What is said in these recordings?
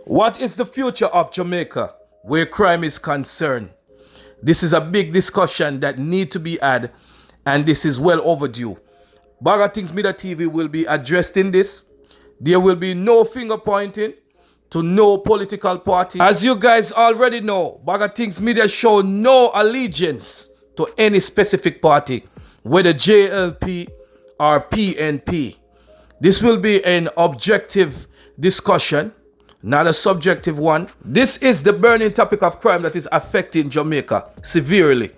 What is the future of Jamaica where crime is concerned? This is a big discussion that need to be had, and this is well overdue. BaggaThingz Media TV will be addressing this. There will be no finger pointing to no political party. As you guys already know, BaggaThingz Media show no allegiance to any specific party, whether JLP or PNP. This will be an objective discussion, not a subjective one. This is the burning topic of crime that is affecting Jamaica severely.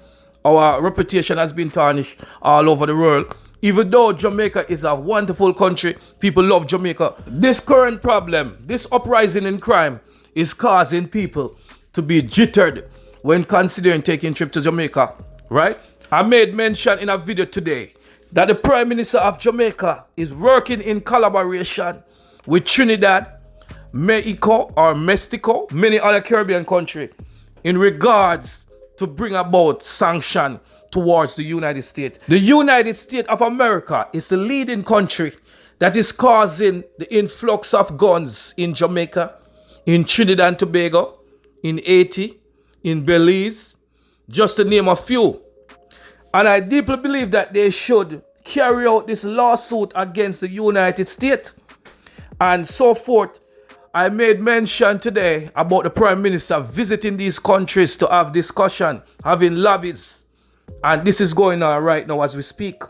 Our reputation has been tarnished all over the world. Even though Jamaica is a wonderful country, people love Jamaica. This current problem, this uprising in crime, is causing people to be jittered when considering taking a trip to Jamaica, right? I made mention in a video today that the Prime Minister of Jamaica is working in collaboration with Trinidad, Mexico or Mexico, many other Caribbean countries, in regards to bring about sanction towards the United States. The United States of America is the leading country that is causing the influx of guns in Jamaica, in Trinidad and Tobago, in Haiti, in Belize, just to name a few. And I deeply believe that they should carry out this lawsuit against the United States and so forth. I made mention today about the Prime Minister visiting these countries to have discussion, having lobbies. And this is going on right now as we speak.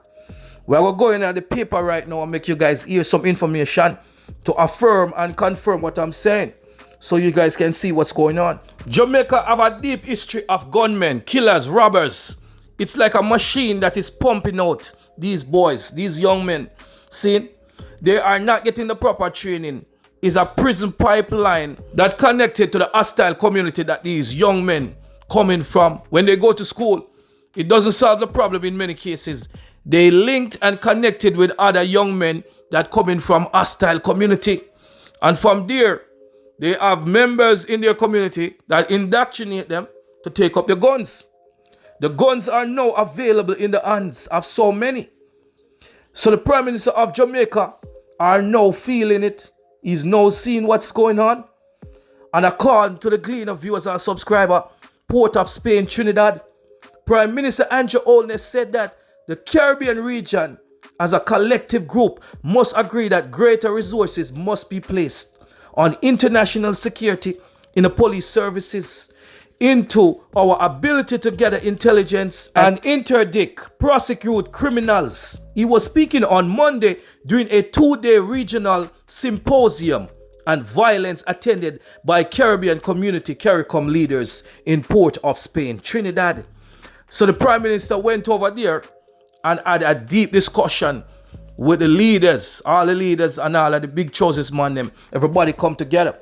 We're going on the paper right now and make you guys hear some information to affirm and confirm what I'm saying, so you guys can see what's going on. Jamaica have a deep history of gunmen, killers, robbers. It's like a machine that is pumping out these boys, these young men. See, they are not getting the proper training. It's a prison pipeline that connected to the hostile community that these young men coming from. When they go to school, it doesn't solve the problem in many cases. They linked and connected with other young men that coming from hostile community. And from there, they have members in their community that indoctrinate them to take up the guns. The guns are now available in the hands of so many. So the Prime Minister of Jamaica are now feeling it. He's now seeing what's going on. And according to the Gleaner viewers and subscriber, Port of Spain, Trinidad, Prime Minister Andrew Holness said that the Caribbean region as a collective group must agree that greater resources must be placed on international security in the police services, into our ability to gather intelligence and interdict, prosecute criminals. He was speaking on Monday during a 2-day regional symposium and violence attended by Caribbean community CARICOM leaders in Port of Spain, Trinidad. So the Prime Minister went over there and had a deep discussion with the leaders, all the leaders and all of the big choices man them. Everybody come together.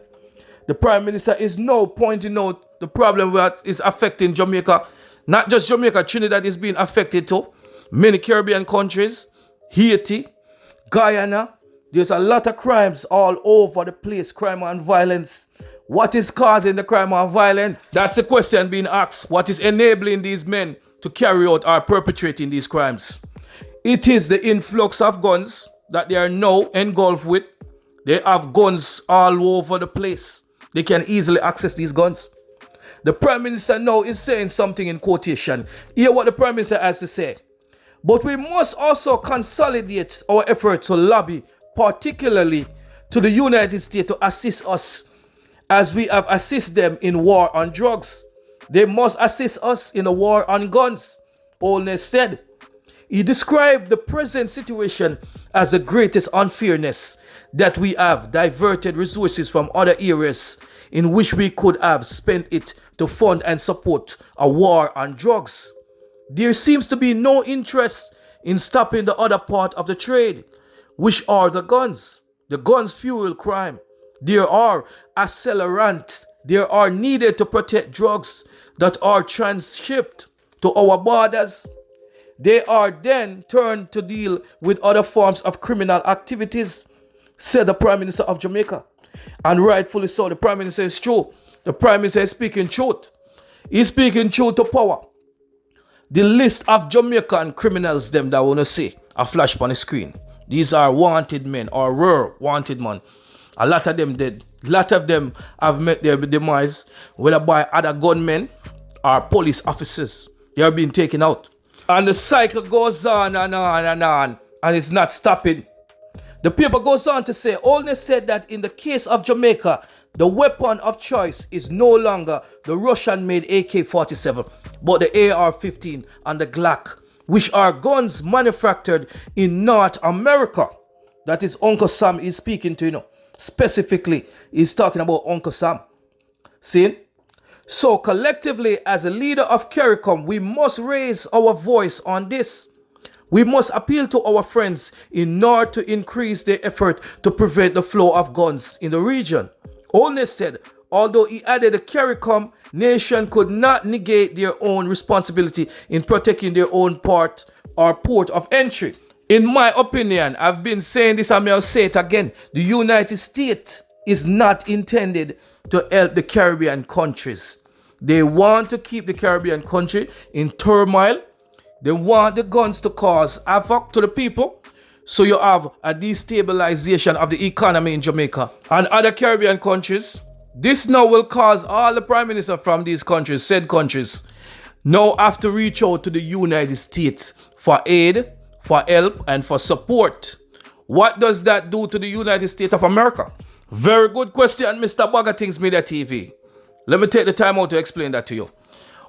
The Prime Minister is now pointing out the problem that is affecting Jamaica. Not just Jamaica, Trinidad is being affected too. Many Caribbean countries, Haiti, Guyana. There's a lot of crimes all over the place, crime and violence. What is causing the crime and violence? That's the question being asked. What is enabling these men to carry out or perpetrating these crimes? It is the influx of guns that they are now engulfed with. They have guns all over the place. They can easily access these guns. The Prime Minister now is saying something in quotation. Hear what the Prime Minister has to say. But we must also consolidate our efforts to lobby, particularly to the United States, to assist us as we have assisted them in war on drugs. They must assist us in the war on guns, Holness said. He described the present situation as the greatest unfairness, that we have diverted resources from other areas in which we could have spent it to fund and support a war on drugs. There seems to be no interest in stopping the other part of the trade, which are the guns. The guns fuel crime. There are accelerants. There are needed to protect drugs that are transshipped to our borders. They are then turned to deal with other forms of criminal activities, said the Prime Minister of Jamaica. And rightfully so, the Prime Minister is true. The Prime Minister is speaking truth. He's speaking truth to power. The list of Jamaican criminals them that I want to see a flash on the screen. These are wanted men or were wanted men. A lot of them dead. A lot of them have met their demise, whether by other gunmen or police officers. They are being taken out. And the cycle goes on and on and on, and it's not stopping. The paper goes on to say, Holness said that in the case of Jamaica, the weapon of choice is no longer the Russian-made AK-47, but the AR-15 and the Glock, which are guns manufactured in North America. That is Uncle Sam is speaking to, Specifically, he's talking about Uncle Sam. See? So collectively, as a leader of CARICOM, we must raise our voice on this. We must appeal to our friends in order to increase their effort to prevent the flow of guns in the region. Holness said, although he added the CARICOM nation could not negate their own responsibility in protecting their own part or port of entry. In my opinion, I've been saying this and I'll say it again. The United States is not intended to help the Caribbean countries. They want to keep the Caribbean country in turmoil. They want the guns to cause havoc to the people. So you have a destabilization of the economy in Jamaica and other Caribbean countries. This now will cause all the prime minister from these countries, said countries, now have to reach out to the United States for aid, for help, and for support. What does that do to the United States of America? Very good question, Mr. BaggaThingz Media TV. Let me take the time out to explain that to you.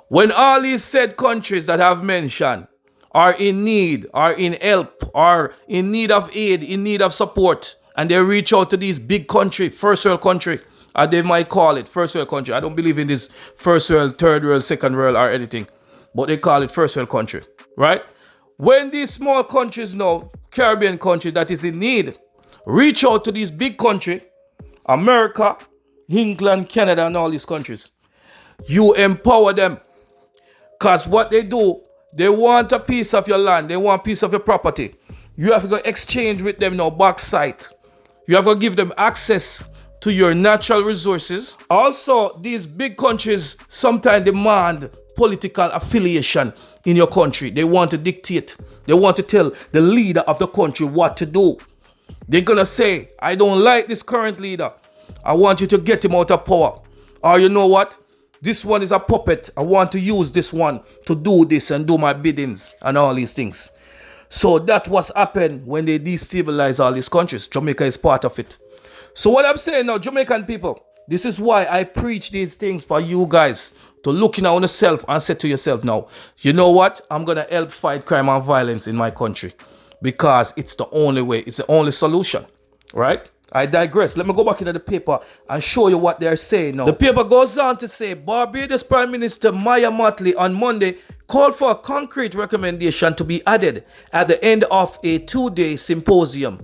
When all these said countries that I've mentioned are in need, are in help, are in need of aid, in need of support, and they reach out to these big country, first world country, as they might call it, first world country. I don't believe in this first world, third world, second world or anything, but they call it first world country, right? When these small countries now, Caribbean countries that is in need, reach out to these big countries, America, England, Canada, and all these countries, you empower them. Because what they do, they want a piece of your land, they want a piece of your property. You have to go exchange with them now, backside. You have to give them access to your natural resources. Also, these big countries sometimes demand political affiliation in your country. They want to dictate. They want to tell the leader of the country what to do. They're going to say, I don't like this current leader. I want you to get him out of power. Or you know what? This one is a puppet. I want to use this one to do this and do my biddings and all these things. So that was happened when they destabilize all these countries. Jamaica is part of it. So what I'm saying now, Jamaican people, this is why I preach these things for you guys to look in on yourself and say to yourself now, you know what? I'm going to help fight crime and violence in my country because it's the only way. It's the only solution, right? I digress. Let me go back into the paper and show you what they're saying now. The paper goes on to say, Barbados Prime Minister Maya Mottley on Monday called for a concrete recommendation to be added at the end of a 2-day symposium.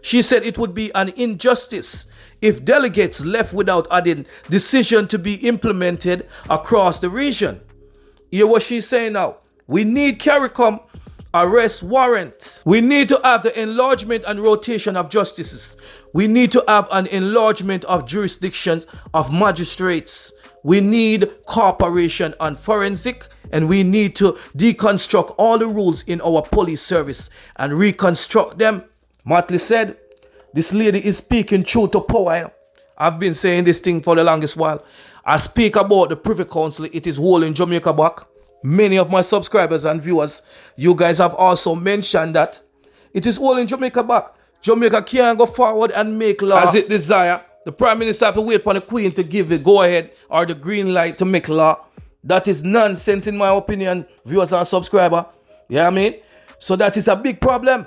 She said it would be an injustice if delegates left without adding decision to be implemented across the region. Hear what she's saying now. We need CARICOM arrest warrant. We need to have the enlargement and rotation of justices. We need to have an enlargement of jurisdictions of magistrates. We need cooperation on forensic, and we need to deconstruct all the rules in our police service and reconstruct them. Mottley said, this lady is speaking truth to power. I've been saying this thing for the longest while. I speak about the Privy Council. It is holding Jamaica back. Many of my subscribers and viewers, you guys have also mentioned that it is holding Jamaica back. Jamaica can't go forward and make law as it desire. The Prime Minister have to wait for the Queen to give the go-ahead or the green light to make law. That is nonsense in my opinion, viewers and subscribers. You know what I mean? So that is a big problem.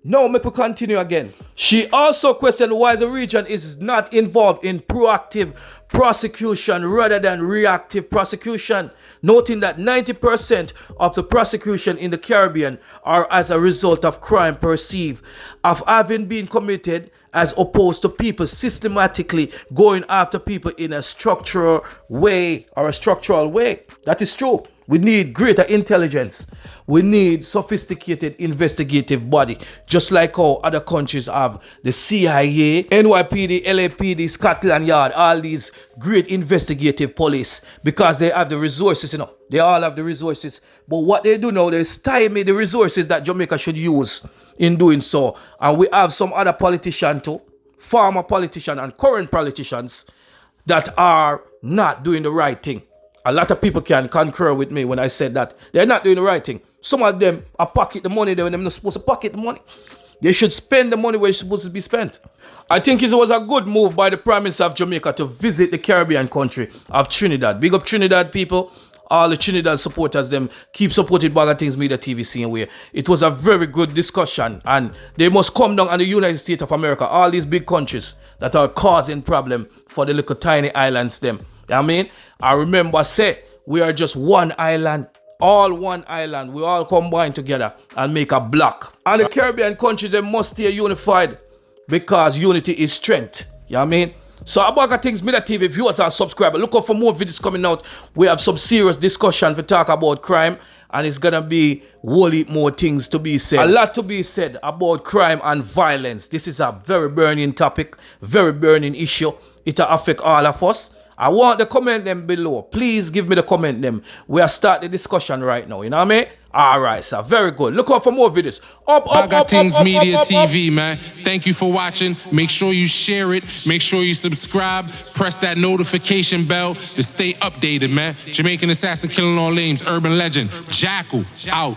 Now, make we continue again. She also questioned why the region is not involved in proactive prosecution rather than reactive prosecution, noting that 90% of the prosecution in the Caribbean are as a result of crime perceived of having been committed as opposed to people systematically going after people in a structural way or a structural way. That is true. We need greater intelligence. We need sophisticated investigative body, just like how other countries have the CIA, NYPD, LAPD, Scotland Yard, all these great investigative police, because they have the resources, They all have the resources. But what they do now, they stymie the resources that Jamaica should use in doing so. And we have some other politician too, former politicians and current politicians that are not doing the right thing. A lot of people can concur with me when I said that they're not doing the right thing. Some of them are pocket the money when they're not supposed to pocket the money. They should spend the money where it's supposed to be spent. I think it was a good move by the Prime Minister of Jamaica to visit the Caribbean country of Trinidad. Big up Trinidad people. All the Trinidad supporters, them keep supporting BaggaThingz Media TV same way. It was a very good discussion, and they must come down on the United States of America, all these big countries that are causing problem for the little tiny islands them. You know what I mean? I remember say we are just one island. All one island, we all combine together and make a block. And the Caribbean countries, they must stay unified because unity is strength. You know what I mean? So BaggaThingz Media TV viewers and subscribers, look out for more videos coming out. We have some serious discussion to talk about crime, and it's gonna be wholly more things to be said. A lot to be said about crime and violence. This is a very burning topic, very burning issue. It'll affect all of us. I want the comment them below. Please give me the comment them. We are start the discussion right now. You know what I mean? Alright, sir. Very good. Look out for more videos. BaggaThingz Media TV, man. Thank you for watching. Make sure you share it. Make sure you subscribe. Press that notification bell to stay updated, man. Jamaican assassin killing all names. Urban legend. Jackal. Out.